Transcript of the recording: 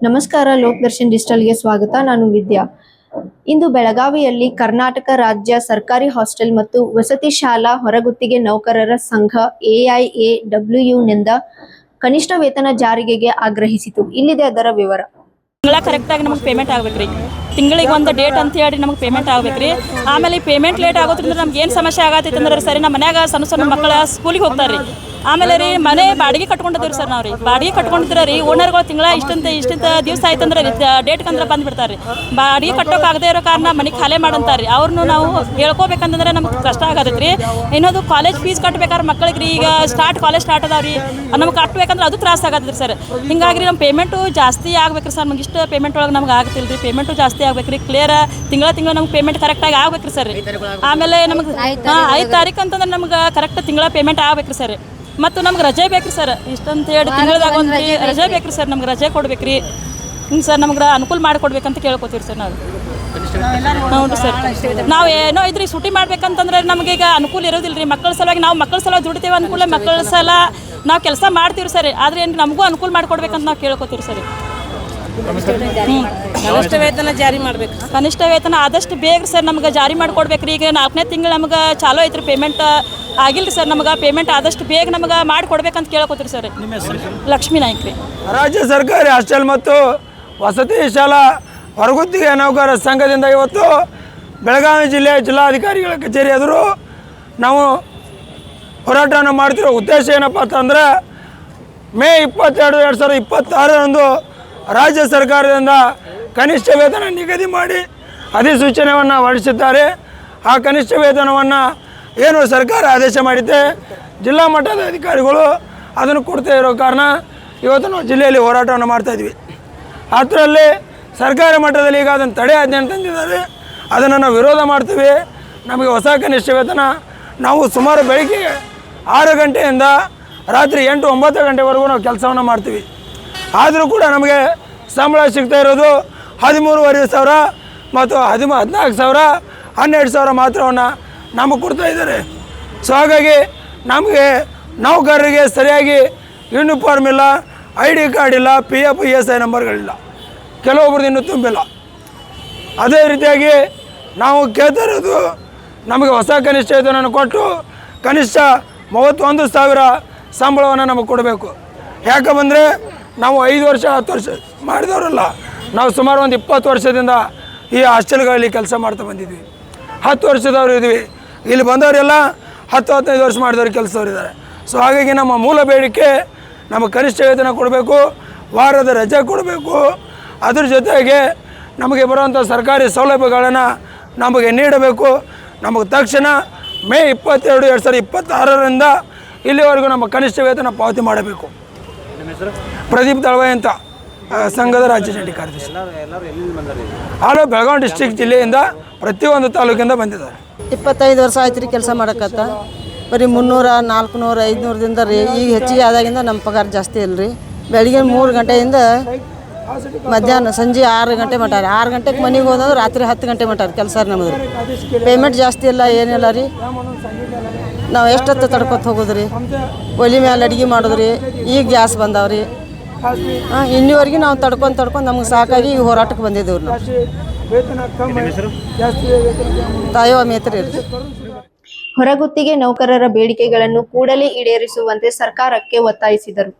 ನಮಸ್ಕಾರ, ಲೋಕದರ್ಶನ್ ಡಿಜಿಟಲ್ಗೆ ಸ್ವಾಗತ. ನಾನು ವಿದ್ಯಾ. ಇಂದು ಬೆಳಗಾವಿಯಲ್ಲಿ ಕರ್ನಾಟಕ ರಾಜ್ಯ ಸರ್ಕಾರಿ ಹಾಸ್ಟೆಲ್ ಮತ್ತು ವಸತಿ ಶಾಲಾ ಹೊರಗುತ್ತಿಗೆ ನೌಕರರ ಸಂಘ AIAWU ನಿಂದ ಕನಿಷ್ಠ ವೇತನ ಜಾರಿಗೆಗೆ ಆಗ್ರಹಿಸಿತು. ಇಲ್ಲಿದೆ ಅದರ ವಿವರ. ತಿಂಗಳ ಕರೆಕ್ಟಾಗಿ ನಮಗೆ ಪೇಮೆಂಟ್ ಆಗ್ಬೇಕ್ರಿ. ತಿಂಗಳಿಗೆ ಒಂದು ಡೇಟ್ ಅಂತ ಹೇಳಿ ನಮಗೆ ಪೇಮೆಂಟ್ ಆಗ್ಬೇಕ್ರಿ. ಆಮೇಲೆ ಈ ಪೇಮೆಂಟ್ ಲೇಟ್ ಆಗೋದ್ರಿಂದ ನಮ್ಗೆ ಏನು ಸಮಸ್ಯೆ ಆಗತ್ತೈತೆ ಅಂದ್ರೆ ಸರಿ, ನಮ್ಮ ಮನ್ಯಾಗ ಸಣ್ಣ ಮಕ್ಕಳ ಸ್ಕೂಲಿಗೆ ಹೋಗ್ತಾರೆ ರೀ. ಆಮೇಲೆ ರೀ ಮನೆ ಬಾಡಿಗೆ ಕಟ್ಕೊಂಡಿದ್ದೀವಿ ಸರ್. ನಾವು ರೀ ಬಾಡಿಗೆ ಕಟ್ಕೊಂಡಿದ್ರೆ ರೀ ಓನರ್ಗಳು ತಿಂಗಳ ಇಷ್ಟಂತ ದಿವಸ ಆಯ್ತಂದ್ರೆ ಡೇಟ್ಗೆ ಅಂದ್ರೆ ಬಂದುಬಿಡ್ತಾರೆ ರೀ. ಬಾಡಿಗೆ ಕಟ್ಟೋಕ್ಕಾಗದೇ ಇರೋ ಕಾರಣ ಮನೆ ಖಾಲಿ ಮಾಡಂತಾರೆ ರೀ. ಅವ್ರನ್ನೂ ನಾವು ಹೇಳ್ಕೋಬೇಕಂತಂದ್ರೆ ನಮ್ಗೆ ಕಷ್ಟ ಆಗತ್ತೆ ರೀ. ಇನ್ನೊಂದು ಕಾಲೇಜ್ ಫೀಸ್ ಕಟ್ಬೇಕಾದ್ರೆ ಮಕ್ಕಳಿಗೆ ರೀ, ಈಗ ಕಾಲೇಜ್ ಸ್ಟಾರ್ಟ್ ಅದಾವ ರೀ, ನಮ್ಗೆ ಕಟ್ಟಬೇಕಂದ್ರೆ ಅದು ತ್ರಾಸ ಆಗತ್ತೆ ರೀ ಸರ್. ಹಿಂಗಾಗಿ ನಮ್ಮ ಪೇಮೆಂಟು ಜಾಸ್ತಿ ಆಗ್ಬೇಕ್ರಿ ಸರ್. ನಮ್ಗೆ ಇಷ್ಟು ಪೇಮೆಂಟ್ ಒಳಗೆ ನಮ್ಗೆ ಆಗ್ತಿಲ್ಲ ರೀ. ಪೇಮೆಂಟು ಜಾಸ್ತಿ ಆಗ್ಬೇಕು ರೀ. ಕ್ಲಿಯರ್ ತಿಂಗಳ ನಮ್ಗೆ ಪೇಮೆಂಟ್ ಕರೆಕ್ಟಾಗಿ ಆಗ್ಬೇಕ್ರಿ ಸರ್. ಆಮೇಲೆ ನಮಗೆ 5 ತಾರೀಕು ಅಂತಂದ್ರೆ ನಮ್ಗೆ ಕರೆಕ್ಟ್ ತಿಂಗಳ ಪೇಮೆಂಟ್ ಆಗ್ಬೇಕ್ರಿ ಸರ್. ಮತ್ತು ನಮ್ಗೆ ರಜೆ ಬೇಕ್ರಿ ಸರ್. ಇಷ್ಟಂತ ಹೇಳಿ ತಿಂಗಳದಾಗ ಒಂದು ರಜೆ ಬೇಕ್ರಿ ಸರ್. ನಮ್ಗೆ ರಜೆ ಕೊಡ್ಬೇಕ್ರಿ. ಹಿಂಗೆ ಸರ್ ನಮ್ಗೆ ಅನುಕೂಲ ಮಾಡಿಕೊಡ್ಬೇಕಂತ ಕೇಳ್ಕೊತೀವಿ ಸರ್ ನಾವು. ಹೌದು ಸರ್. ನಾವು ಏನೋ ಇದ್ರಿ ಸೂಟಿ ಮಾಡ್ಬೇಕಂತಂದ್ರೆ ನಮಗೆ ಈಗ ಅನುಕೂಲ ಇರೋದಿಲ್ಲ ರೀ. ಮಕ್ಕಳ ಸಲುವಾಗಿ ನಾವು ಮಕ್ಕಳ ಸಲುವಾಗಿ ದುಡಿತೇವೆ ಅನುಕೂಲ, ಮಕ್ಕಳ ಸಲ ನಾವು ಕೆಲಸ ಮಾಡ್ತೀವಿ ಸರ್. ಆದರೆ ಏನು ನಮಗೂ ಅನುಕೂಲ ಮಾಡಿಕೊಡ್ಬೇಕಂತ ನಾವು ಕೇಳ್ಕೊತೀವಿ ಸರ್. ಕನಿಷ್ಠ ವೇತನ ಜಾರಿ ಮಾಡ್ಬೇಕು. ಕನಿಷ್ಠ ವೇತನ ಆದಷ್ಟು ಬೇಗ ಸರ್ ನಮ್ಗೆ ಜಾರಿ ಮಾಡಿಕೊಡ್ಬೇಕ್ರಿ. ಈಗ 4ನೇ ತಿಂಗಳು ನಮ್ಗೆ ಚಾಲೂ ಐತ್ರಿ. ಪೇಮೆಂಟ್ ಆಗಿಲ್ಲ ಸರ್. ನಮ್ಗೆ ಪೇಮೆಂಟ್ ಆದಷ್ಟು ಬೇಗ ನಮ್ಗೆ ಮಾಡಿಕೊಡ್ಬೇಕಂತ ಕೇಳ್ಕೊತೀರಿ ಸರ್. ಲಕ್ಷ್ಮೀ ನಾಯ್ಕ ರೀ. ರಾಜ್ಯ ಸರ್ಕಾರಿ ಹಾಸ್ಟೆಲ್ ಮತ್ತು ವಸತಿ ಶಾಲಾ ಹೊರಗುತ್ತಿಗೆ ನೌಕರರ ಸಂಘದಿಂದ ಇವತ್ತು ಬೆಳಗಾವಿ ಜಿಲ್ಲೆಯ ಜಿಲ್ಲಾಧಿಕಾರಿಗಳ ಕಚೇರಿ ಎದುರು ನಾವು ಹೋರಾಟವನ್ನು ಮಾಡ್ತಿರೋ ಉದ್ದೇಶ ಏನಪ್ಪ ಅಂತಂದರೆ, ಮೇ 22, 2026ರಂದು ರಾಜ್ಯ ಸರ್ಕಾರದಿಂದ ಕನಿಷ್ಠ ವೇತನ ನಿಗದಿ ಮಾಡಿ ಅಧಿಸೂಚನೆಯನ್ನು ಹೊರಡಿಸಿದ್ದಾರೆ. ಆ ಕನಿಷ್ಠ ವೇತನವನ್ನು ಏನು ಸರ್ಕಾರ ಆದೇಶ ಮಾಡಿದ್ದೆ, ಜಿಲ್ಲಾ ಮಟ್ಟದ ಅಧಿಕಾರಿಗಳು ಅದನ್ನು ಕೊಡ್ತಾ ಇರೋ ಕಾರಣ ಇವತ್ತು ನಾವು ಜಿಲ್ಲೆಯಲ್ಲಿ ಹೋರಾಟವನ್ನು ಮಾಡ್ತಾಯಿದ್ವಿ. ಅದರಲ್ಲಿ ಸರ್ಕಾರ ಮಟ್ಟದಲ್ಲಿ ಈಗ ಅದನ್ನು ತಡೆ ಆಜ್ಞೆ ತಂದಿದ್ದಾರೆ. ಅದನ್ನು ನಾವು ವಿರೋಧ ಮಾಡ್ತೀವಿ. ನಮಗೆ ಹೊಸ ಕನಿಷ್ಠ ವೇತನ, ನಾವು ಸುಮಾರು ಬೆಳಗ್ಗೆ 6 ಗಂಟೆಯಿಂದ ರಾತ್ರಿ 8-9 ಗಂಟೆವರೆಗೂ ನಾವು ಕೆಲಸವನ್ನು ಮಾಡ್ತೀವಿ. ಆದರೂ ಕೂಡ ನಮಗೆ ಸಂಬಳ ಸಿಗ್ತಾ ಇರೋದು 13,500 ಮತ್ತು 14,000, 12,000 ಮಾತ್ರವನ್ನು ನಮಗೆ ಕೊಡ್ತಾ ಇದ್ದಾರೆ. ಸೊ ಹಾಗಾಗಿ ನಮಗೆ ನೌಕರರಿಗೆ ಸರಿಯಾಗಿ ಯೂನಿಫಾರ್ಮ್ ಇಲ್ಲ, ID ಕಾರ್ಡ್ ಇಲ್ಲ, PF ESI ನಂಬರ್ಗಳಿಲ್ಲ, ಕೆಲವೊಬ್ರದ್ದು ಇನ್ನೂ ತುಂಬಿಲ್ಲ. ಅದೇ ರೀತಿಯಾಗಿ ನಾವು ಕೇಳ್ತಾ ಇರೋದು, ನಮಗೆ ಹೊಸ ಕನಿಷ್ಠ ವೇತನವನ್ನು ಕೊಟ್ಟು ಕನಿಷ್ಠ 31,000 ಸಂಬಳವನ್ನು ನಮಗೆ ಕೊಡಬೇಕು. ಯಾಕೆ ಬಂದರೆ ನಾವು 5 ವರ್ಷ 10 ವರ್ಷ ಮಾಡಿದವರಲ್ಲ. ನಾವು ಸುಮಾರು ಒಂದು 20 ವರ್ಷದಿಂದ ಈ ಹಾಸ್ಟೆಲ್ಗಳಲ್ಲಿ ಕೆಲಸ ಮಾಡ್ತಾ ಬಂದಿದ್ವಿ. 10 ವರ್ಷದವರು ಇದ್ವಿ. ಇಲ್ಲಿ ಬಂದವರೆಲ್ಲ 10-15 ವರ್ಷ ಮಾಡಿದವ್ರು ಕೆಲಸದವ್ರು ಇದ್ದಾರೆ. ಸೊ ಹಾಗಾಗಿ ನಮ್ಮ ಮೂಲ ಬೇಡಿಕೆ ನಮಗೆ ಕನಿಷ್ಠ ವೇತನ ಕೊಡಬೇಕು, ವಾರದ ರಜೆ ಕೊಡಬೇಕು. ಅದ್ರ ಜೊತೆಗೆ ನಮಗೆ ಬರುವಂಥ ಸರ್ಕಾರಿ ಸೌಲಭ್ಯಗಳನ್ನು ನಮಗೆ ನೀಡಬೇಕು. ನಮಗೆ ತಕ್ಷಣ ಮೇ 22, 2026ರಿಂದ ಇಲ್ಲಿವರೆಗೂ ನಮ್ಮ ಕನಿಷ್ಠ ವೇತನ ಪಾವತಿ ಮಾಡಬೇಕು. ಪ್ರದೀಪ್ ದಳವಾಯಿ ಅಂತ ಸಂಘದ ರಾಜ್ಯ ಜಂಟಿ ಕಾರ್ಯದರ್ಶಿ. ಆಳು ಬೆಳಗಾವಿ ಡಿಸ್ಟ್ರಿಕ್ಟ್ ಜಿಲ್ಲೆಯಿಂದ ಪ್ರತಿಯೊಂದು ತಾಲೂಕಿಂದ ಬಂದಿದ್ದಾರೆ. 25 ವರ್ಷ ಆಯ್ತು ರೀ ಕೆಲಸ ಮಾಡಕತ್ತ. ಬರೀ 300, 400, 500ದಿಂದ ರೀ. ಈಗ ಹೆಚ್ಚಿಗೆ ಆದಾಗಿಂದ ನಮ್ಮ ಪಗಾರ ಜಾಸ್ತಿ ಇಲ್ಲ ರೀ. ಬೆಳಿಗ್ಗೆ 3 ಗಂಟೆಯಿಂದ ಮಧ್ಯಾಹ್ನ ಸಂಜೆ 6 ಗಂಟೆ ಮಟ್ಟಾರೆ. 6 ಗಂಟೆಗೆ ಮನೆಗೆ ಹೋದ್ರೆ ರಾತ್ರಿ 10 ಗಂಟೆ ಮಟ್ಟಾರೆ ಕೆಲಸ ನಮ್ಮದು. ಪೇಮೆಂಟ್ ಜಾಸ್ತಿ ಇಲ್ಲ, ಏನಿಲ್ಲ ರೀ. ನಾವು ಎಷ್ಟೊತ್ತು ತಡ್ಕೊತ ಹೋಗೋದ್ರಿ. ಒಲಿ ಮೇಲೆ ಅಡುಗೆ ಮಾಡೋದ್ರಿ. ಈಗ ಗ್ಯಾಸ್ ಬಂದಾವ್ರಿ. ಇನ್ನಿವರೆಗೆ ನಾವು ತಡ್ಕೊಂಡು ನಮ್ಗೆ ಸಾಕಾಗಿ ಈ ಹೋರಾಟಕ್ಕೆ ಬಂದಿದ್ದೇವೆ ನಾವು. ತಾಯೋ ಮೇತ್ರಿ. ಹೊರಗುತ್ತಿಗೆ ನೌಕರರ ಬೇಡಿಕೆಗಳನ್ನು ಕೂಡಲೇ ಈಡೇರಿಸುವಂತೆ ಸರ್ಕಾರಕ್ಕೆ ಒತ್ತಾಯಿಸಿದರು.